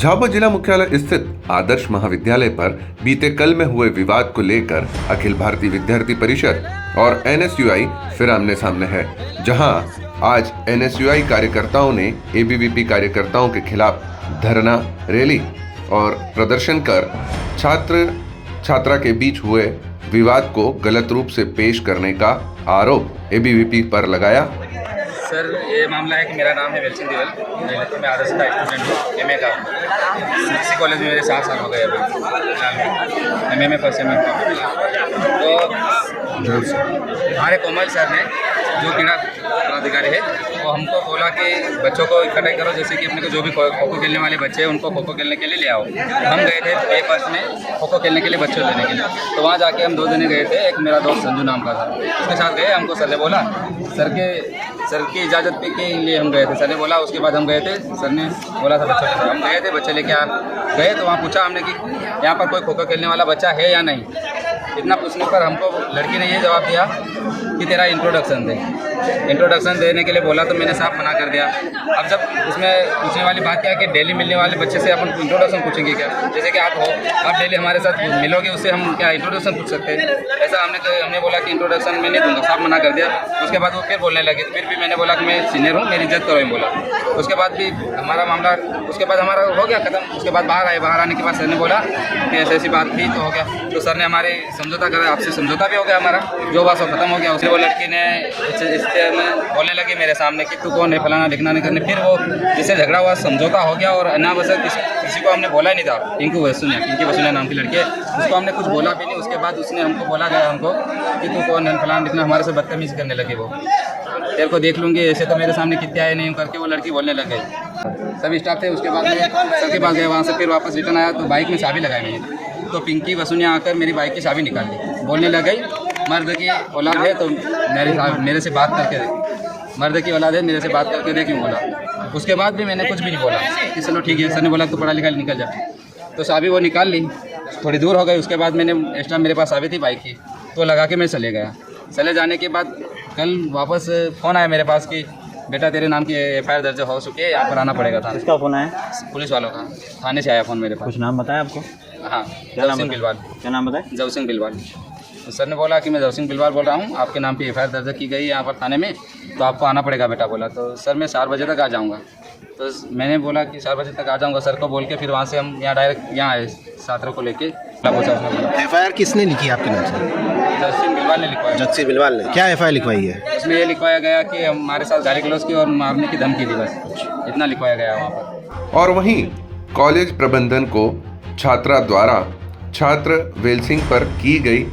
झाबुआ जिला मुख्यालय स्थित आदर्श महाविद्यालय पर बीते कल में हुए विवाद को लेकर अखिल भारतीय विद्यार्थी परिषद और एनएसयूआई फिर आमने सामने है, जहां आज एनएसयूआई कार्यकर्ताओं ने एबीवीपी कार्यकर्ताओं के खिलाफ धरना, रैली और प्रदर्शन कर छात्रा के बीच हुए विवाद को गलत रूप से पेश करने का आरोप एबीवीपी पर लगाया। सर, ये मामला है कि मेरा नाम है वेलसिंग दिवल, मैं आदर्श का स्टूडेंट हूँ, एमए का। इसी कॉलेज में मेरे 7 साल हो गए अभी एमए में फर्स्ट सेमेस्टर में। तो हमारे कोमल सर ने, जो क्रीड़ा पदाधिकारी है, वो हमको बोला कि बच्चों को इकट्ठा करो, जैसे कि अपने को जो भी खो खो खेलने वाले बच्चे हैं उनको खो खो खेलने के लिए ले आओ। हम गए थे ए बस में खो खो खेलने के लिए बच्चों लेने के लिए। तो वहाँ जाके हम 2 जने गए थे, एक मेरा दोस्त संजू नाम का था, उसके साथ गए। हमको सर ने बोला, सर की इजाज़त के लिए हम गए थे। सर ने बोला, उसके बाद हम गए थे, सर ने बोला था बच्चों के साथ हम गए थे, बच्चे लेके गए। तो वहाँ पूछा हमने कि यहाँ पर कोई खो खो खेलने वाला बच्चा है या नहीं। इतना पूछने पर हमको लड़की ने ये जवाब दिया कि तेरा इंट्रोडक्शन दे। इंट्रोडक्शन देने के लिए बोला तो मैंने साफ मना कर दिया। अब जब उसमें पूछने वाली बात क्या है कि डेली मिलने वाले बच्चे से अपन इंट्रोडक्शन पूछेंगे क्या? जैसे कि आप डेली हमारे साथ मिलोगे, उससे हम क्या इंट्रोडक्शन पूछ सकते हैं? ऐसा हमने बोला कि इंट्रोडक्शन मैं नहीं दूंगा, साफ मना कर दिया। उसके बाद वो फिर बोलने लगे, फिर भी मैंने बोला कि मैं सीनियर हूँ, मेरी इज्जत करो, बोला। उसके बाद भी हमारा मामला, उसके बाद हमारा हो गया खत्म। उसके बाद बाहर आने के बाद सर ने बोला कि ऐसी बात थी, तो हो गया। तो सर ने हमारे समझौता करा, आपसे समझौता भी हो गया हमारा, जो बात खत्म हो गया। उससे वो लड़की ने में बोलने लगे मेरे सामने कि तू कौन है, फलाना लिखना नहीं करने। फिर वो जिससे झगड़ा हुआ, समझौता हो गया और अनावश्यक किसी को हमने बोला ही नहीं था। पिंकी वसूनिया नाम की लड़की है, उसको हमने कुछ बोला भी नहीं। उसके बाद उसने हमको बोला गया हमको कि तू कौन है, फलाना लिखना, हमारे से बदतमीज़ी करने लगे। वो तेरे को देख लूँगी, ऐसे तो मेरे सामने कितने आए नहीं करके वो लड़की बोलने लग गई। सभी स्टाफ थे। उसके बाद में सर के पास गए, वहाँ से फिर वापस रिटर्न आया तो बाइक में चाबी लगाई मैंने। तो पिंकी वसूनिया आकर मेरी बाइक की चाबी निकाल ली, बोलने लग गई मर्द की औलाद है तो मेरे से बात करके दे, मर्द की औलाद है मेरे से बात करके दे, क्यों बोला। उसके बाद भी मैंने कुछ भी नहीं बोला कि चलो ठीक है। सर ने बोला तो पढ़ा लिखा निकल जा। तो चाबी वो निकाल ली, थोड़ी दूर हो गई। उसके बाद मैंने एक्स्ट्रा मेरे पास चाबी थी बाइक की, तो लगा के मैं चले गया। चले जाने के बाद कल वापस फ़ोन आया मेरे पास कि बेटा तेरे नाम की एफआईआर दर्ज हो चुकी है, यहाँ पर आना पड़ेगा था। किसका फ़ोन आया? पुलिस वालों का, थाने से आया फ़ोन मेरे पास। कुछ नाम बताया आपको? हाँ, जव सिंह बिलवाल। क्या नाम बताया? जव सिंह बिलवाल। तो सर ने बोला कि मैं जव सिंह बिलवाल बोल रहा हूँ, आपके नाम पे एफआईआर दर्ज की गई है यहाँ पर थाने में, तो आपको आना पड़ेगा बेटा, बोला। तो सर मैं 4 बजे तक आ जाऊँगा। तो मैंने बोला कि 4 बजे तक आ जाऊँगा सर को बोल के। फिर वहाँ से हम यहाँ डायरेक्ट यहाँ आए छात्रों को लेके। एफआईआर किसने लिखी आपके नाम से? जज सिंह बिलवाल ने लिखवाया। जज सिंह बिलवाल ने क्या एफआईआर लिखवाई है? उसमें ये लिखवाया गया कि हमारे साथ गाली गलौज की और मारने की धमकी दी, बस इतना लिखवाया गया वहाँ पर। और वहीं कॉलेज प्रबंधन को छात्रा द्वारा छात्र वेलसिंह पर की गई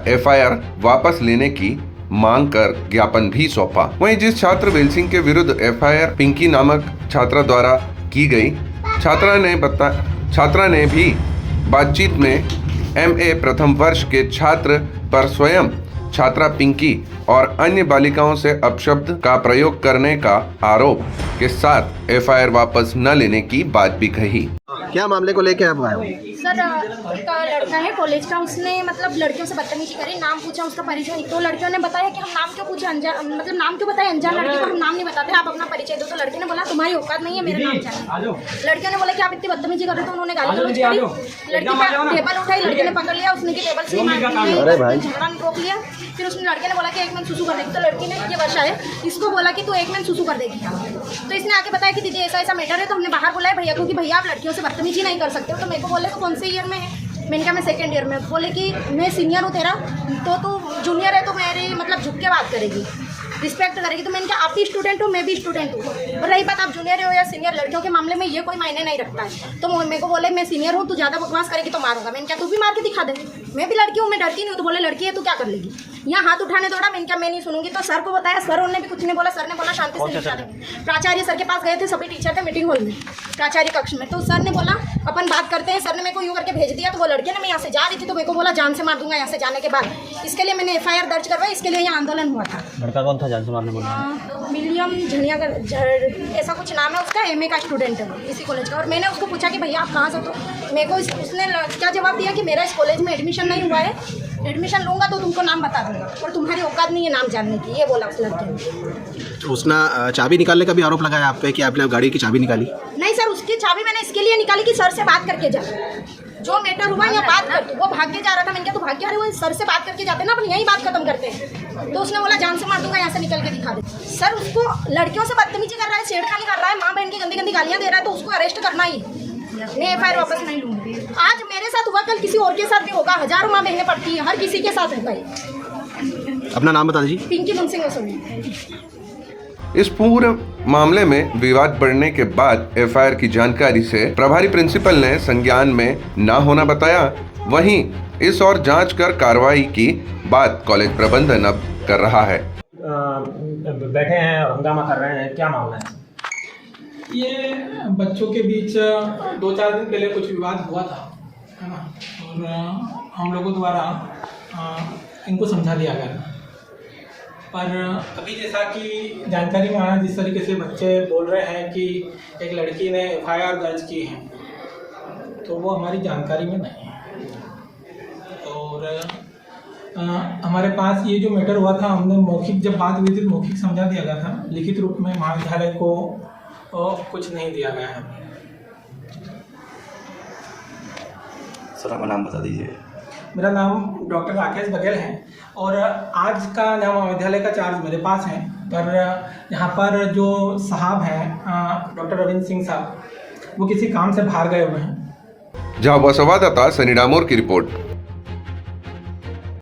एफआईआर वापस लेने की मांग कर ज्ञापन भी सौंपा। वहीं जिस छात्र वेलसिंह के विरुद्ध एफआईआर पिंकी नामक छात्रा द्वारा की गई, छात्रा ने भी बातचीत में एमए प्रथम वर्ष के छात्र पर स्वयं छात्रा पिंकी और अन्य बालिकाओं से अपशब्द का प्रयोग करने का आरोप के साथ एफआईआर वापस न लेने की बात भी कही। क्या मामले को लेकर आप आए हो? सर, एक लड़का है कॉलेज का, उसने मतलब लड़कियों से बदतमीजी करी, नाम पूछा, उसका परिचय। तो लड़कियों ने बताया कि हम नाम क्यों पूछे, मतलब नाम क्यों बताए, अनजान लड़की को हम नाम नहीं बताते, आप अपना परिचय दो। तो लड़की ने बोला तुम्हारी औकात नहीं है मेरा नाम जानना। लड़कियों ने बोला कि आप इतनी बदतमीजी कर रहे हो, तो उन्होंने गाली गलौज करी। लड़की का टेबल उठाई, लड़के ने पकड़ लिया, उसने टेबल से झगड़ा रोक लिया। फिर उसने लड़के ने बोला कि 1 मिनट सुसु कर देगी। तो लड़की ने, ये वर्षा है, इसको बोला कि तू 1 मिनट सुसु कर देगी। तो इसने आके बताया कि दीदी ऐसा मैटर है। तो हमने बाहर बुलाया भैया को कि भैया आप लड़कियों से बदतमीजी नहीं कर सकते हो। तो मेरे को बोले तो कौन से ईयर में है? मैंने कहा मैं 2nd ईयर में। बोले कि मैं सीनियर हूँ तेरा, तो तू जूनियर है, तो मेरी मतलब झुक के बात करेगी, रिस्पेक्ट करेगी। तो मैंने कहा आप भी स्टूडेंट हो, मैं भी स्टूडेंट हूँ, और रही बात आप जूनियर हो या सीनियर, लड़कियों के मामले में ये कोई मायने नहीं रखता है। तो मेरे को बोले मैं सीनियर हूँ, तू ज़्यादा बकवास करेगी तो मारूंगा। मैंने कहा तू भी मार के दिखा दे, मैं भी लड़की हूँ, मैं डरती नहीं हूँ। तो बोले लड़की है तो क्या कर लेगी, यहाँ हाथ उठाने दौड़ा। मैंने कहा मैं नहीं सुनूंगी। तो सर को बताया, सर उन्होंने भी कुछ नहीं बोला। सर ने बोला शांति से निपटा देंगे। प्राचार्य सर के पास गए थे, सभी टीचर थे मीटिंग हॉल में, प्राचार्य कक्ष में। तो सर ने बोला अपन बात करते हैं। सर ने मेरे को यूँ करके भेज दिया। तो वो लड़के ने, मैं यहाँ से जा रही थी, तो मेरे को बोला जान से मार दूंगा यहाँ से जाने के बाद। इसके लिए मैंने एफआईआर दर्ज करवाई, इसके लिए यहाँ आंदोलन हुआ था। लड़का कौन था जान से मारने वाला? विलियम झनिया ऐसा कुछ नाम है उसका, एमए का स्टूडेंट है वो, इसी कॉलेज का। और मैंने उसको पूछा कि भैया आप कहाँ से? तो मेरे को उसने क्या जवाब दिया कि मेरा इस कॉलेज में एडमिशन नहीं हुआ है, एडमिशन लूँगा तो तुमको नाम बता दूंगा, और तुम्हारी औकात नहीं है नाम जानने की, ये बोला उस लड़के ने। उसने चाबी निकालने का भी आरोप लगाया आप पे कि आपने गाड़ी की चाबी निकाली? नहीं सर, उसकी चाबी मैंने इसके लिए निकाली कि सर से बात करके जा, जो मैटर हुआ या बात कर। वो भाग के जा रहा था, मैंने कहा तो भाग के आ रहे हो, सर से बात करके जाते ना, अपन यही बात खत्म करते हैं। तो उसने बोला जान से मार दूंगा, यहाँ से निकल के दिखा दे। सर उसको लड़कियों से बदतमीजी कर रहा है, छेड़खानी कर रहा है, माँ बहन की गंदी गंदी गालियाँ दे रहा है, तो उसको अरेस्ट करना ही। मैं एफआईआर वापस नहीं लूँगी। आज मेरे साथ हुआ, कल किसी और के साथ भी होगा। हजारों माँ बहनें पढ़ती हैं, हर किसी के साथ होगा ये। अपना नाम बता दीजिए। पिंकी मुंसिंग असोली। इस पूरे मामले में विवाद बढ़ने के बाद एफआईआर की जानकारी से प्रभारी प्रिंसिपल ने संज्ञान में न होना बताया। वहीं इस और जांच कर कार्रवाई की बात कॉलेज प्रबंधन अब कर रहा है। बैठे हैं और हंगामा कर रहे हैं, क्या मामला है? ये बच्चों के बीच 2-4 दिन पहले कुछ विवाद हुआ था, है ना, और हम लोगों द्वारा इनको समझा दिया गया था। पर अभी जैसा कि जानकारी में आया, जिस तरीके से बच्चे बोल रहे हैं कि एक लड़की ने एफआईआर दर्ज की है, तो वो हमारी जानकारी में नहीं है। और हमारे पास ये जो मैटर हुआ था, हमने मौखिक जब बात हुई थी तो मौखिक समझा दिया गया था, लिखित रूप में महाविद्यालय को कुछ नहीं दिया गया है। सर अपना नाम बता दीजिए। मेरा नाम डॉक्टर राकेश बघेल है और आज का नया महाविद्यालय का चार्ज मेरे पास है। पर यहाँ पर जो साहब हैं डॉक्टर रविंद्र सिंह साहब, वो किसी काम से बाहर गए हुए हैं। झाबुआ संवाददाता सनी डामोर की रिपोर्ट।